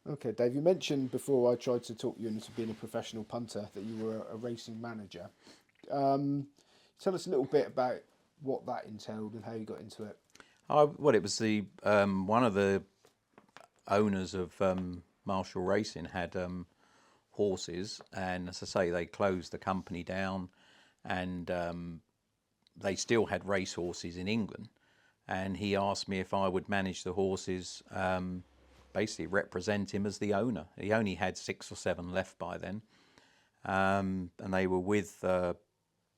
Okay, Dave, you mentioned before I tried to talk you into being a professional punter that you were a racing manager. Um, Tell us a little bit about what that entailed and how you got into it. Well, it was the one of the owners of Marshall Racing had horses, and as I say, they closed the company down, and they still had race horses in England. And he asked me if I would manage the horses, basically represent him as the owner. He only had 6 or 7 left by then, and they were with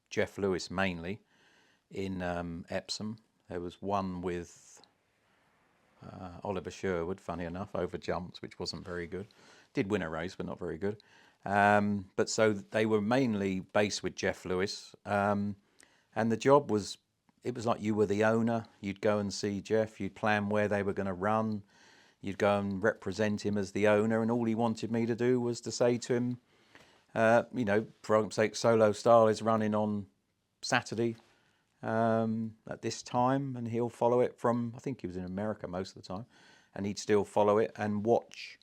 Geoff Lewis mainly in Epsom. There was one with Oliver Sherwood, funny enough, over jumps, which wasn't very good. Did win a race, but not very good. But so they were mainly based with Geoff Lewis, and the job was, it was like you were the owner. You'd go and see Geoff. You'd plan where they were going to run. You'd go and represent him as the owner, and all he wanted me to do was to say to him, for argument's sake, Solo Style is running on Saturday at this time, and he'll follow it from, I think he was in America most of the time, and he'd still follow it and watch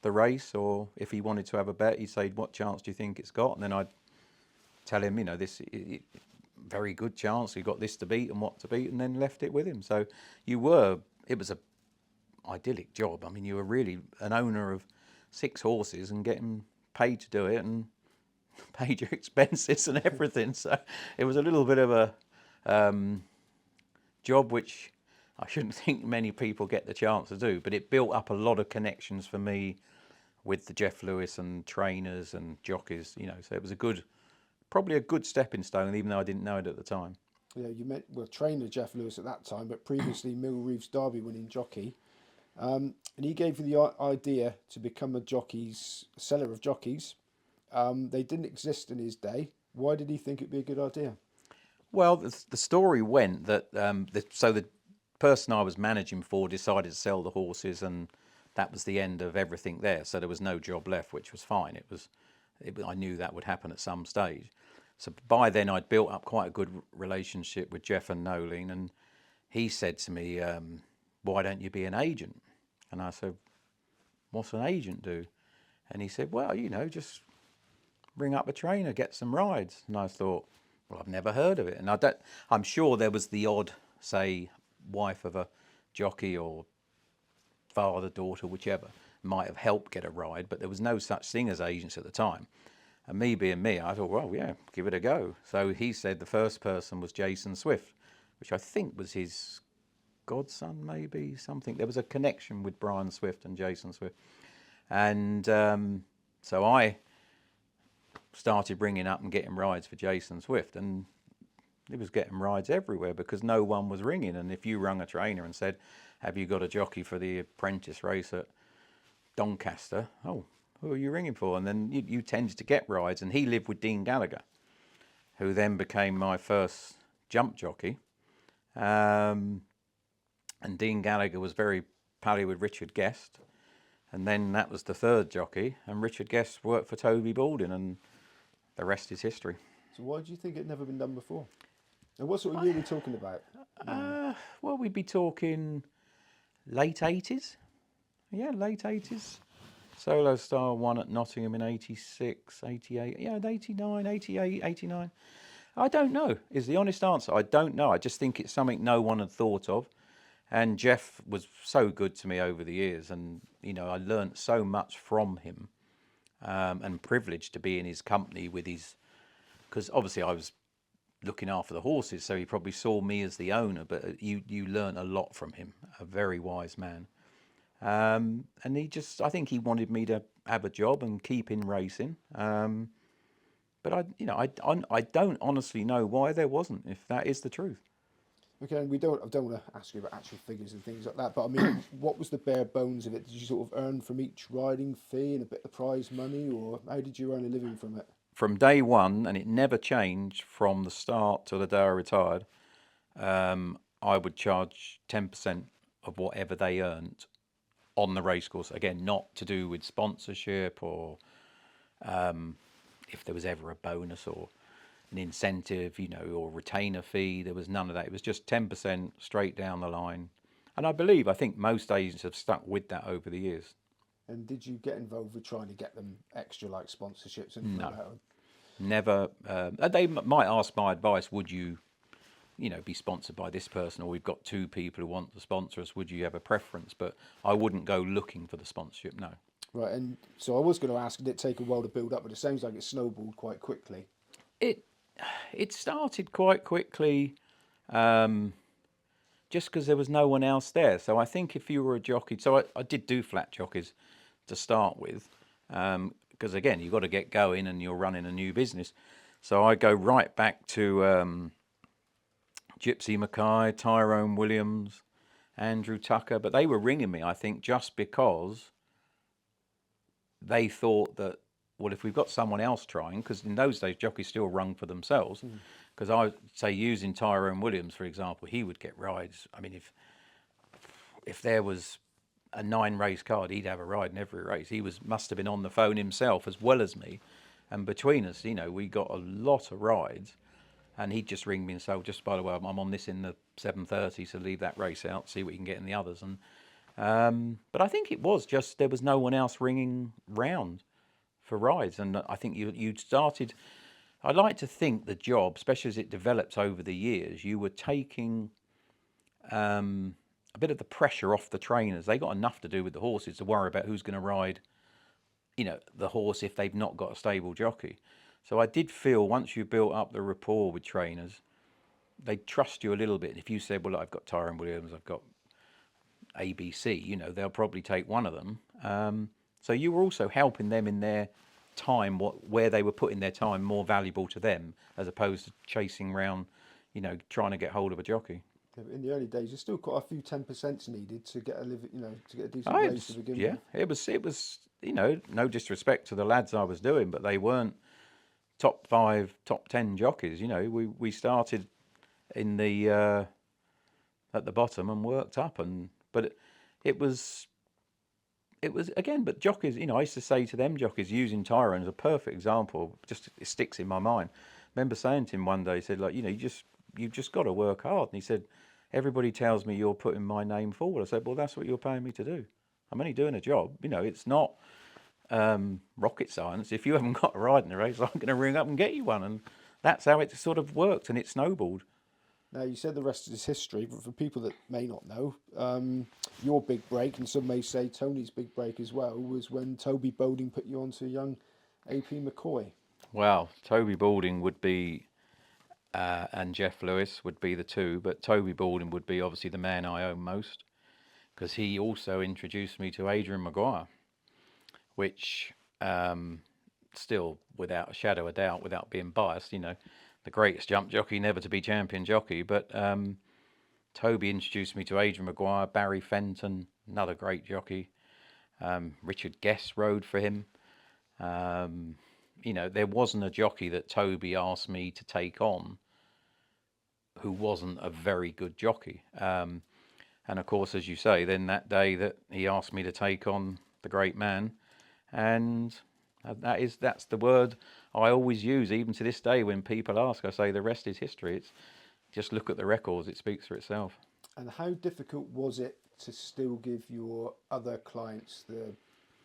the race, or if he wanted to have a bet, he'd say, what chance do you think it's got? And then I'd tell him, this very good chance, you got this to beat and what to beat, and then left it with him. So it was a idyllic job. I mean, you were really an owner of 6 horses and getting paid to do it and paid your expenses and everything. So it was a little bit of a job which I shouldn't think many people get the chance to do, but it built up a lot of connections for me with the Geoff Lewis and trainers and jockeys, so it was probably a good stepping stone, even though I didn't know it at the time. Yeah, you met well trainer Geoff Lewis at that time, but previously Mill Reef's Derby winning jockey. And he gave you the idea to become a seller of jockeys. They didn't exist in his day. Why did he think it'd be a good idea? Well, the story went that the person I was managing for decided to sell the horses, and that was the end of everything there. So there was no job left, which was fine. I knew that would happen at some stage. So by then I'd built up quite a good relationship with Geoff and Nolene, and he said to me, "Why don't you be an agent?" And I said, "What's an agent do?" And he said, "Well, just ring up a trainer, get some rides." And I thought, well, I've never heard of it. And I'm sure there was the odd, say, wife of a jockey or father, daughter, whichever, might have helped get a ride, but there was no such thing as agents at the time. And me being me, I thought, well, yeah, give it a go. So he said the first person was Jason Swift, which I think was his godson, maybe, something. There was a connection with Brian Swift and Jason Swift. And so I started bringing up and getting rides for Jason Swift, and he was getting rides everywhere because no one was ringing. And if you rung a trainer and said, have you got a jockey for the apprentice race at Doncaster? Oh, who are you ringing for? And then you tended to get rides. And he lived with Dean Gallagher, who then became my first jump jockey. And Dean Gallagher was very pally with Richard Guest. And then that was the third jockey. And Richard Guest worked for Toby Balding, and the rest is history. So why do you think it'd never been done before? And what sort of year are we talking about? Well, we'd be talking late 80s. Yeah, late 80s. Solo Star won at Nottingham in 86, 88, yeah, 89, 88, 89. I don't know, is the honest answer. I don't know. I just think it's something no one had thought of. And Geoff was so good to me over the years, and I learnt so much from him, and privileged to be in his company with because obviously I was looking after the horses, so he probably saw me as the owner, but you learn a lot from him, a very wise man. And I think he wanted me to have a job and keep in racing. But I don't honestly know why there wasn't, if that is the truth. Okay, and I don't want to ask you about actual figures and things like that, but I mean, what was the bare bones of it? Did you sort of earn from each riding fee and a bit of prize money, or how did you earn a living from it? From day one, and it never changed from the start till the day I retired, I would charge 10% of whatever they earned on the racecourse. Again, not to do with sponsorship or if there was ever a bonus or an incentive, or retainer fee. There was none of that. It was just 10% straight down the line. And I think most agents have stuck with that over the years. And did you get involved with trying to get them extra like sponsorships and No, like that? never. They might ask my advice. Would you, be sponsored by this person, or we've got two people who want to sponsor us. Would you have a preference? But I wouldn't go looking for the sponsorship. No. Right, and so I was going to ask, did it take a while to build up? But it sounds like it snowballed quite quickly. It it started quite quickly, um, just because there was no one else there. So I think if you were a jockey, so I did do flat jockeys to start with, because again you've got to get going and you're running a new business. So I go right back to Gypsy Mackay, Tyrone Williams, Andrew Tucker, but they were ringing me, I think, just because they thought that, well, if we've got someone else trying, because in those days jockeys still rung for themselves, because I would say using Tyrone Williams, for example, he would get rides. I mean, if there was a 9 race card, he'd have a ride in every race. He must have been on the phone himself as well as me, and between us, we got a lot of rides. And he'd just ring me and say, well, just by the way, I'm on this in the 7:30, so leave that race out, see what you can get in the others. And but I think it was just there was no one else ringing round for rides, and I think you started. I like to think the job, especially as it develops over the years, you were taking a bit of the pressure off the trainers. They got enough to do with the horses to worry about who's going to ride, the horse if they've not got a stable jockey. So I did feel once you built up the rapport with trainers, they trust you a little bit. If you said, well, I've got Tyrone Williams, I've got ABC, they'll probably take one of them. So you were also helping them in their time, where they were putting their time more valuable to them, as opposed to chasing around, trying to get hold of a jockey. In the early days, there's still quite a few 10% needed to get to get a decent Oh, race to begin yeah, with. it was, no disrespect to the lads I was doing, but they weren't top 5, top 10 jockeys. We started in the at the bottom and worked up, but it was again. But jockeys, I used to say to them jockeys, using Tyrone as a perfect example. Just it sticks in my mind. I remember saying to him one day, he said, like, you've just got to work hard. And he said, everybody tells me you're putting my name forward. I said, well, that's what you're paying me to do. I'm only doing a job. It's not rocket science. If you haven't got a ride in the race, I'm going to ring up and get you one. And that's how it sort of worked, and it snowballed. Now, you said the rest is history, but for people that may not know, your big break, and some may say Tony's big break as well, was when Toby Balding put you onto young AP McCoy. Well, Toby Balding would be, and Geoff Lewis would be the two, but Toby Balding would be obviously the man I owe most, because he also introduced me to Adrian Maguire, which still, without a shadow of doubt, without being biased, the greatest jump jockey never to be champion jockey. But Toby introduced me to Adrian Maguire, Barry Fenton, another great jockey. Richard Guest rode for him. There wasn't a jockey that Toby asked me to take on who wasn't a very good jockey. And of course, as you say, then that day that he asked me to take on the great man, and that's the word I always use, even to this day. When people ask, I say the rest is history. It's just look at the records; it speaks for itself. And how difficult was it to still give your other clients the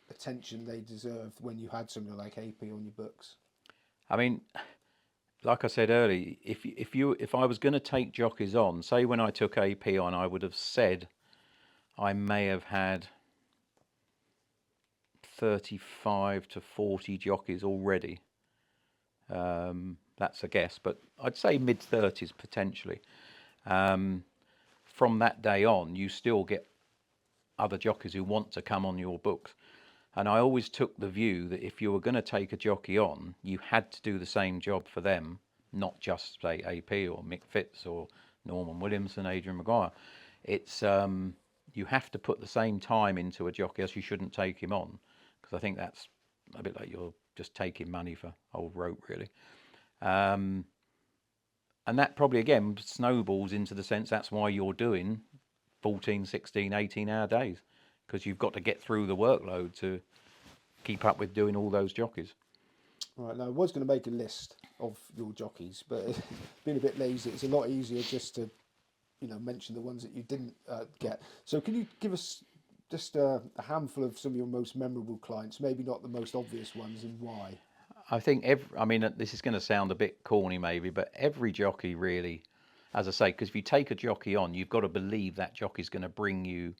attention they deserved when you had something like AP on your books? I mean, like I said earlier, if I was going to take jockeys on, say when I took AP on, I would have said I may have had 35 to 40 jockeys already. That's a guess, but I'd say mid-30s potentially. From that day on, you still get other jockeys who want to come on your books. And I always took the view that if you were going to take a jockey on, you had to do the same job for them, not just, say, AP or Mick Fitz or Norman Williamson, Adrian Maguire. It's you have to put the same time into a jockey, else you shouldn't take him on, because I think that's a bit like you're just taking money for old rope, really. And that probably, again, snowballs into the sense that's why you're doing 14, 16, 18-hour days, because you've got to get through the workload to keep up with doing all those jockeys. Right, now I was going to make a list of your jockeys, but being a bit lazy, it's a lot easier just to mention the ones that you didn't get. So can you give us just a handful of some of your most memorable clients, maybe not the most obvious ones, and why? I think I mean, this is going to sound a bit corny maybe, but every jockey really, as I say, because if you take a jockey on, you've got to believe that jockey's going to bring you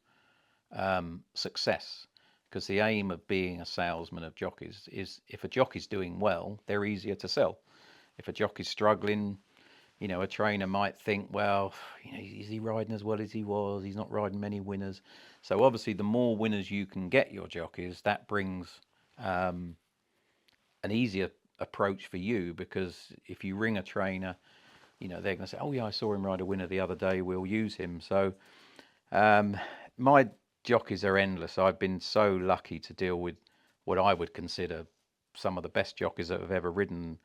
success. Because the aim of being a salesman of jockeys is if a jockey's doing well, they're easier to sell. If a jockey's struggling, you know, a trainer might think, well, you know, is he riding as well as he was? He's not riding many winners. So obviously, the more winners you can get your jockeys, that brings an easier approach for you, because if you ring a trainer, you know, they're going to say, oh yeah, I saw him ride a winner the other day, we'll use him. So my jockeys are endless. I've been so lucky to deal with what I would consider some of the best jockeys that have ever ridden.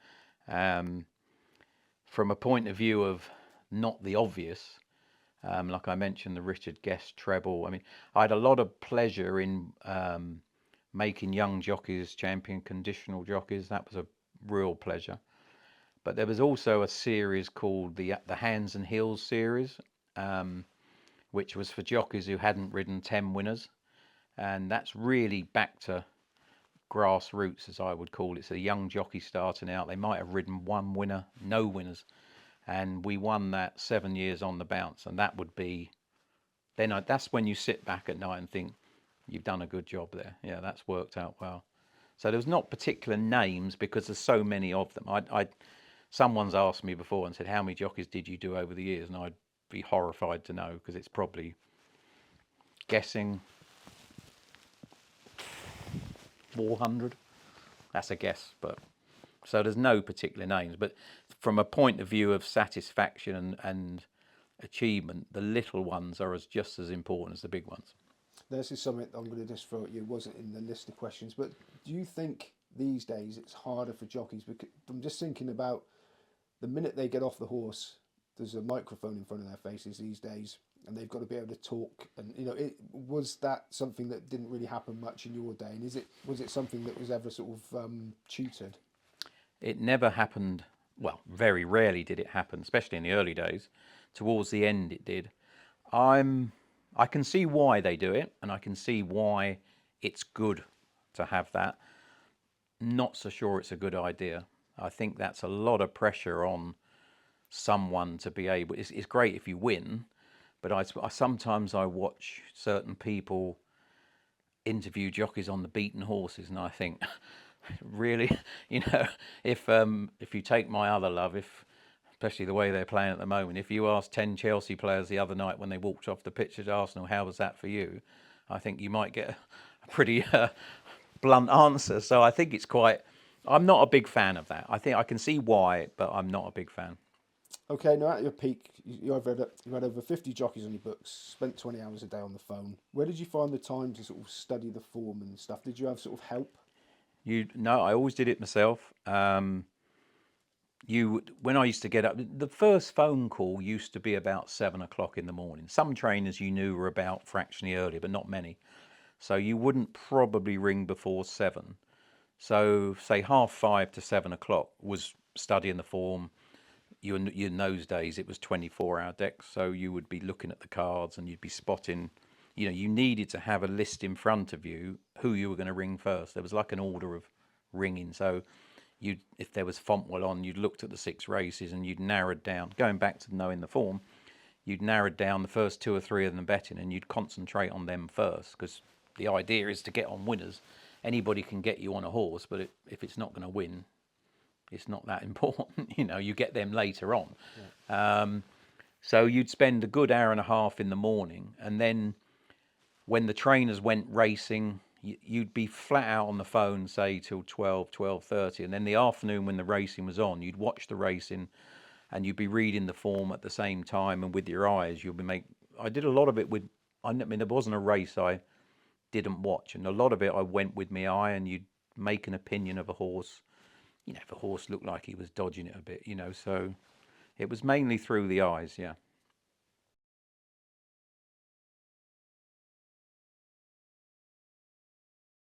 From a point of view of not the obvious, like I mentioned, the Richard Guest treble. I mean, I had a lot of pleasure in making young jockeys champion conditional jockeys. That was a real pleasure. But there was also a series called the Hands and Heels series, which was for jockeys who hadn't ridden 10 winners. And that's really back to grassroots, as I would call it. It's a young jockey starting out. They might have ridden one winner, no winners. And we won that 7 years on the bounce. And that would be, that's when you sit back at night and think, you've done a good job there. Yeah, that's worked out well. So there's not particular names because there's so many of them. Someone's asked me before and said, how many jockeys did you do over the years? And I'd be horrified to know, because it's probably, guessing, 400. That's a guess, but so there's no particular names. But from a point of view of satisfaction and achievement, the little ones are just as important as the big ones. This is something I'm going to just throw at you. It wasn't in the list of questions, but do you think these days it's harder for jockeys? Because I'm just thinking about the minute they get off the horse, there's a microphone in front of their faces these days, and they've got to be able to talk. And you know, was that something that didn't really happen much in your day? And was it something that was ever sort of tutored? It never happened. Well, very rarely did it happen, especially in the early days. Towards the end, it did. I can see why they do it, and I can see why it's good to have that. Not so sure it's a good idea. I think that's a lot of pressure on someone to be able. It's great if you win, but sometimes I watch certain people interview jockeys on the beaten horses, and I think, really, you know, if you take my other love, especially the way they're playing at the moment, if you asked 10 Chelsea players the other night when they walked off the pitch at Arsenal, how was that for you? I think you might get a pretty blunt answer. So I think it's quite. I'm not a big fan of that. I think I can see why, but I'm not a big fan. Okay, now at your peak, you had over 50 jockeys on your books, spent 20 hours a day on the phone. Where did you find the time to sort of study the form and stuff? Did you have sort of help? No, I always did it myself. When I used to get up, the first phone call used to be about 7 o'clock in the morning. Some trainers you knew were about fractionally earlier, but not many. So you wouldn't probably ring before 7. So say 5:30 to 7 o'clock was studying the form. In those days it was 24-hour decks, so you would be looking at the cards and you'd be spotting. You know, you needed to have a list in front of you who you were going to ring first. There was like an order of ringing. So if there was Fontwell on, you'd looked at the 6 races and you'd narrowed down. Going back to knowing the form, you'd narrowed down the first 2 or 3 of them betting, and you'd concentrate on them first, because the idea is to get on winners. Anybody can get you on a horse, but if it's not going to win, it's not that important. You know, you get them later on. Yeah. So you'd spend a good hour and a half in the morning, and then when the trainers went racing, you'd be flat out on the phone, say, till 12:30, and then the afternoon when the racing was on, you'd watch the racing, and you'd be reading the form at the same time, and with your eyes, I did a lot of it with. I mean, there wasn't a race I didn't watch, and a lot of it I went with my eye, and you'd make an opinion of a horse. You know, if a horse looked like he was dodging it a bit, you know, so it was mainly through the eyes, yeah.